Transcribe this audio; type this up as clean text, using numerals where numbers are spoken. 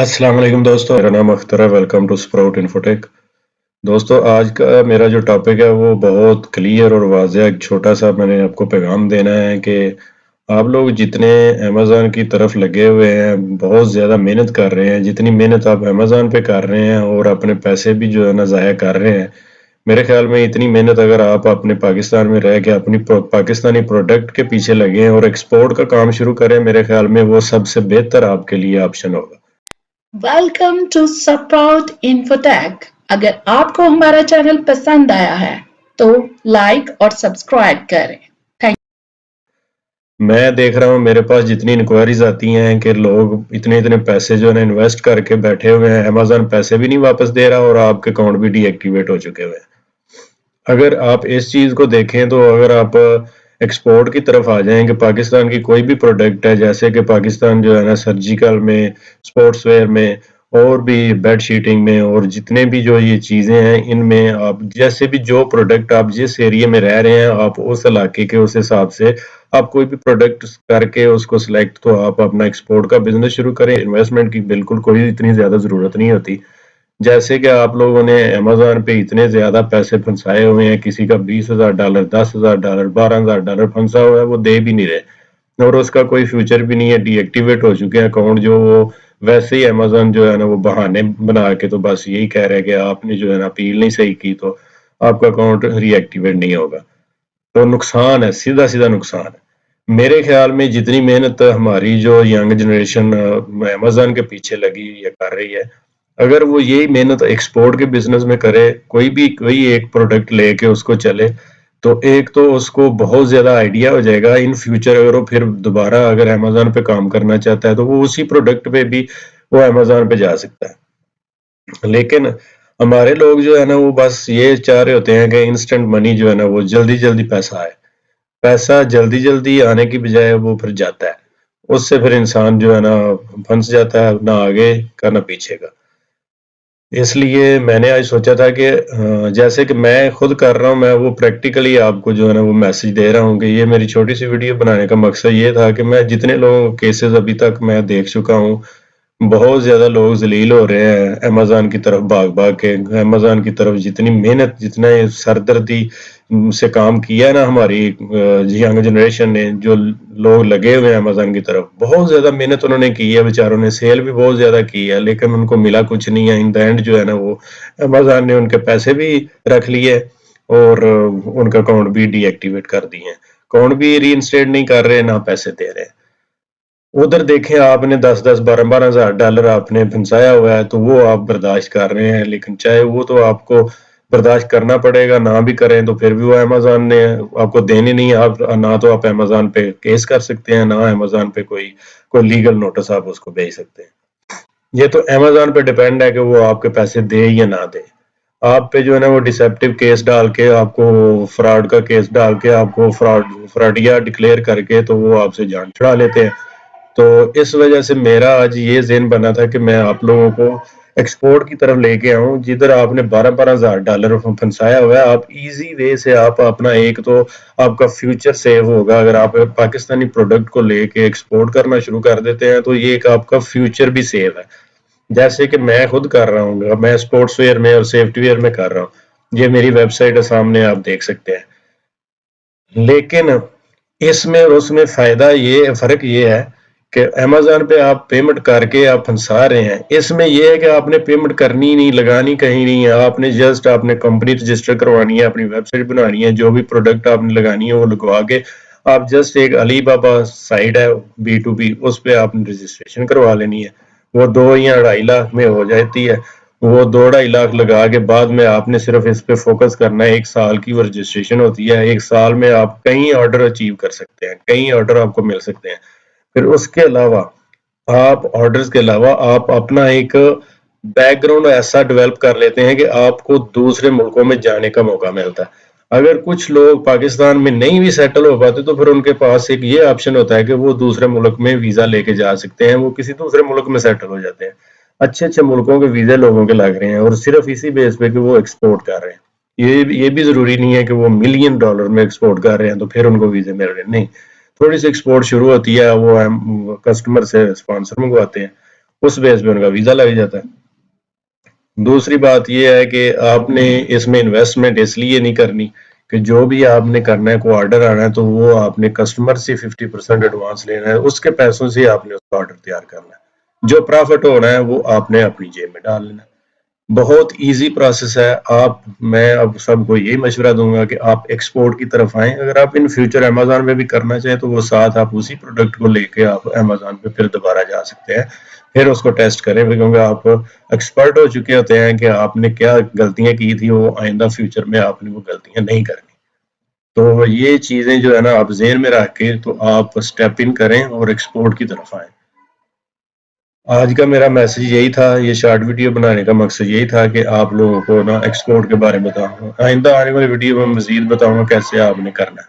अस्सलाम वालेकुम दोस्तों, मेरा नाम अख्तर है। Welcome to Sprout Infotech. दोस्तों, आज का मेरा जो टॉपिक है वो बहुत क्लियर और वाज़ेह एक छोटा सा मैंने आपको पैगाम देना है कि आप लोग जितने अमेज़न की तरफ लगे हुए हैं, बहुत ज़्यादा मेहनत कर रहे हैं, जितनी मेहनत आप अमेज़न पे कर रहे हैं और अपने पैसे भी जो है ना ज़ाया कर रहे हैं, मेरे ख्याल में इतनी मेहनत अगर आप अपने पाकिस्तान में रह के अपनी पाकिस्तानी प्रोडक्ट के पीछे लगे और एक्सपोर्ट का काम शुरू करें, मेरे ख्याल में वो सबसे बेहतर आपके लिए ऑप्शन होगा। Welcome to Sprout Infotech. अगर आपको हमारा चैनल पसंद आया है तो लाइक और सब्सक्राइब करें। थैंक मैं देख रहा हूँ मेरे पास जितनी इंक्वायरीज आती हैं कि लोग इतने इतने पैसे जो है ना इन्वेस्ट करके बैठे हुए हैं, अमेज़न पैसे भी नहीं वापस दे रहा और आपके अकाउंट भी डीएक्टिवेट हो चुके हुए हैं। अगर आप इस चीज़ को देखें तो अगर आप एक्सपोर्ट की तरफ आ जाएं कि पाकिस्तान की कोई भी प्रोडक्ट है, जैसे कि पाकिस्तान जो है ना सर्जिकल में, स्पोर्ट्स वेयर में और भी बेड शीटिंग में और जितने भी जो ये चीज़ें हैं इनमें आप जैसे भी जो प्रोडक्ट आप जिस एरिया में रह रहे हैं आप उस इलाके के उस हिसाब से आप कोई भी प्रोडक्ट करके उसको सिलेक्ट तो आप अपना एक्सपोर्ट का बिजनेस शुरू करें। इन्वेस्टमेंट की बिल्कुल कोई इतनी ज़्यादा ज़रूरत नहीं होती। जैसे कि आप लोगों ने अमेज़न पे इतने ज़्यादा पैसे फंसाए हुए हैं, किसी का $20,000, $10,000, $12,000 फंसा हुआ है, वो दे भी नहीं रहे और उसका कोई फ्यूचर भी नहीं है, डीएक्टिवेट हो चुके हैं अकाउंट जो वो वैसे ही अमेज़न जो है ना वो बहाने बना के तो बस यही कह रहा है कि आपने जो है ना अपील नहीं सही की तो आपका अकाउंट रीएक्टिवेट नहीं होगा। तो नुकसान है, सीधा-सीधा नुकसान है। मेरे ख्याल में जितनी मेहनत हमारी जो यंग जनरेशन अमेज़न के पीछे लगी या कर रही है, अगर वो यही मेहनत एक्सपोर्ट के बिजनेस में करे, कोई एक प्रोडक्ट लेके उसको चले, तो एक तो उसको बहुत ज्यादा आइडिया हो जाएगा इन फ्यूचर। अगर वो फिर दोबारा अगर अमेज़न पे काम करना चाहता है तो वो उसी प्रोडक्ट पे भी वो अमेज़न पे जा सकता है। लेकिन हमारे लोग जो है ना वो बस ये चाह रहे होते हैं कि इंस्टेंट मनी जो है ना वो जल्दी जल्दी पैसा आए। पैसा जल्दी जल्दी आने की बजाय वो फिर जाता है। उससे फिर इंसान जो है ना फंस जाता है, ना आगे का ना पीछे का। इसलिए मैंने आज सोचा था कि जैसे कि मैं खुद कर रहा हूँ, मैं वो प्रैक्टिकली आपको जो है ना वो मैसेज दे रहा हूँ कि ये मेरी छोटी सी वीडियो बनाने का मकसद ये था कि मैं जितने लोगों केसेस अभी तक मैं देख चुका हूँ, बहुत ज़्यादा लोग ज़लील हो रहे हैं अमेज़न की तरफ भाग-भाग के। अमेज़न की तरफ जितनी मेहनत, जितना ये सरदर्दी से काम किया है ना हमारी यंग जनरेशन ने, जो लोग लगे हुए हैं अमेज़न की तरफ, बहुत ज़्यादा मेहनत उन्होंने की है बेचारों ने, सेल भी बहुत ज़्यादा की है, लेकिन उनको मिला कुछ नहीं है। इन द एंड जो है ना वो अमेज़न ने उनके पैसे भी रख लिए और उनका अकाउंट भी डीएक्टिवेट कर दिए हैं। अकाउंट भी रीइंस्टेट नहीं कर रहे, ना पैसे दे रहे हैं। उधर देखें आपने 10-10, 12-12 हजार डॉलर आपने फंसाया हुआ है तो वो आप बर्दाश्त कर रहे हैं, लेकिन चाहे वो तो आपको बर्दाश्त करना पड़ेगा, ना भी करें तो फिर भी वो अमेज़न ने आपको देने नहीं है। आप ना तो आप अमेज़न पे केस कर सकते हैं, ना अमेज़न पे कोई कोई लीगल नोटिस आप उसको भेज सकते हैं। ये तो अमेज़न पे डिपेंड है कि वो आपके पैसे दे या ना दे। आप पे जो है ना वो डिसेप्टिव केस डाल के, आपको फ्रॉड का केस डाल के, आपको फ्रॉडिया डिक्लेयर करके तो वो आपसे जान छुड़ा लेते हैं। तो इस वजह से मेरा आज ये ज़हन बना था कि मैं आप लोगों को एक्सपोर्ट की तरफ लेके आऊँ, जिधर आपने 12-12 हज़ार डॉलर फंसाया हुआ है। आप इजी वे से आप अपना एक तो आपका फ्यूचर सेव होगा। अगर आप पाकिस्तानी प्रोडक्ट को लेके एक्सपोर्ट करना शुरू कर देते हैं तो ये एक आपका फ्यूचर भी सेव है। जैसे कि मैं खुद कर रहा हूँ, मैं स्पोर्ट्स वेयर में और सेफ्टी वेयर में कर रहा हूँ। ये मेरी वेबसाइट है, सामने आप देख सकते हैं। लेकिन इसमें और उसमें फायदा ये फर्क ये है कि अमेज़न पे आप पेमेंट करके आप फंसा रहे हैं। इसमें ये है कि आपने पेमेंट करनी नहीं, लगानी कहीं नहीं है। आपने जस्ट आपने कंपनी रजिस्टर करवानी है, अपनी वेबसाइट बनानी है, जो भी प्रोडक्ट आपने लगानी है वो लगवा के आप जस्ट एक अली बाबा साइट है B2B, उस पे आपने रजिस्ट्रेशन करवा लेनी है। वो 2 या 2.5 लाख में हो जाती है। वो 2-2.5 लाख लगा के बाद में आपने सिर्फ इस पे फोकस करना है। 1 साल की वो रजिस्ट्रेशन होती है। 1 साल में आप कई ऑर्डर अचीव कर सकते हैं, कई ऑर्डर आपको मिल सकते हैं। फिर उसके अलावा आप ऑर्डर्स के अलावा आप अपना एक बैकग्राउंड ऐसा डेवलप कर लेते हैं कि आपको दूसरे मुल्कों में जाने का मौका मिलता है। अगर कुछ लोग पाकिस्तान में नहीं भी सेटल हो पाते तो फिर उनके पास एक ये ऑप्शन होता है कि वो दूसरे मुल्क में वीजा लेके जा सकते हैं, वो किसी दूसरे मुल्क में सेटल हो जाते हैं। अच्छे अच्छे मुल्कों के वीजे लोगों के लग रहे हैं और सिर्फ इसी बेस पे कि वो एक्सपोर्ट कर रहे हैं। ये भी जरूरी नहीं है कि वो मिलियन डॉलर में एक्सपोर्ट कर रहे हैं तो फिर उनको वीजे मिल रहे हैं, नहीं। थोड़ी सी एक्सपोर्ट शुरू होती है, वो हम कस्टमर से स्पॉन्सर मंगवाते हैं, उस बेस पे उनका वीज़ा लग जाता है। दूसरी बात ये है कि आपने इसमें इन्वेस्टमेंट इसलिए नहीं करनी कि जो भी आपने करना है, कोई ऑर्डर आना है तो वो आपने कस्टमर से 50% एडवांस लेना है, उसके पैसों से आपने उसका ऑर्डर तैयार करना है। जो प्रॉफिट होना है वो आपने अपनी जेब में डाल लेना है। बहुत इजी प्रोसेस है। मैं अब सबको यही मशवरा दूंगा कि आप एक्सपोर्ट की तरफ आएं। अगर आप इन फ्यूचर अमेज़न पे भी करना चाहें तो वो साथ आप उसी प्रोडक्ट को लेके आप अमेज़न पे फिर दोबारा जा सकते हैं, फिर उसको टेस्ट करें, क्योंकि आप एक्सपर्ट हो चुके होते हैं कि आपने क्या गलतियां की थी, वो आइंदा फ्यूचर में आपने वो गलतियां नहीं करनी। तो ये चीजें जो है ना आप ज़हन में रख के तो आप स्टेप इन करें और एक्सपोर्ट की तरफ आएं। आज का मेरा मैसेज यही था, ये शॉर्ट वीडियो बनाने का मकसद यही था कि आप लोगों को ना एक्सपोर्ट के बारे में बताऊंगा। आइंदा आने वाली वीडियो में मजीद बताऊंगा कैसे आपने करना है।